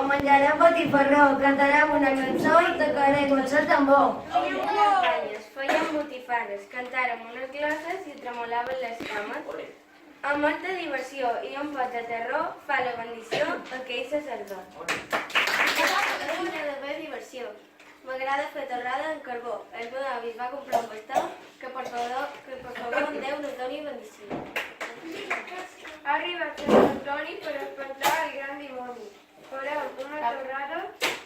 menjarem botifarró, cantarem una cançó i tocarem el tambor. Fèiem unes banyes, fèiem botifarres, cantàrem unes glosses i tremolaven les cames. A molta diversió i un pot de terror fa la bendició aquell sacerdot. M'agrada d'haver diversió. M'agrada fer torrada en carbó. El meu avi es va comprar un bastó que per favor Déu nos doni bendició. Ha arribat Sant Antoni per espantar el gran dimoni. Farem una torrada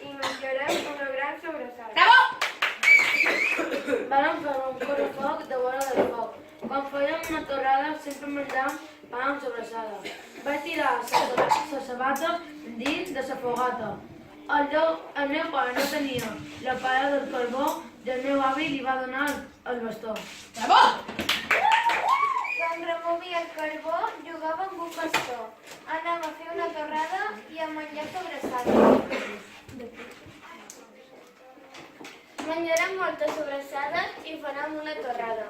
i menjarem una gran sobrassada. Vàrem fer un correfoc de vora del foc. Quan fèiem una torrada sempre menjàvem pa amb sobrassada. Vaig tirar la sabata dins de la fogata. El meu pare no tenia la pala del carbó i el meu avi li va donar el bastó. Quan removia el carbó, jugava amb un bastó. Anàvem a fer una torrada i a menjar sobrassada. Menjarem moltes sobrassades i farem una torrada.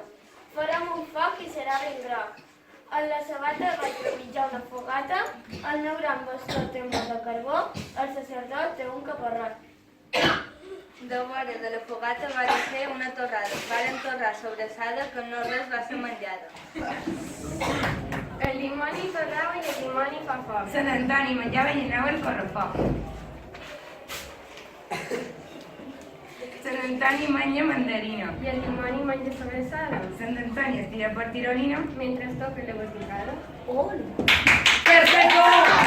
Farem un foc i serà ben groc. En la sabata vaig remitjar una fogata, el meu gran bastó té un de carbó, el sacerdot té un caparrot. De vora de la fogata va fer una torrada. Varen torrar sobrassada que no res va ser menjada. El dimoni torrava i el dimoni fa foc. Sant Antoni menjava i anava al correfoc. Sant Antoni menja mandarina. I el dimoni menja sobrassada. Sant Antoni es tira per tirolina. Mentre toca la boticada. Perfecte!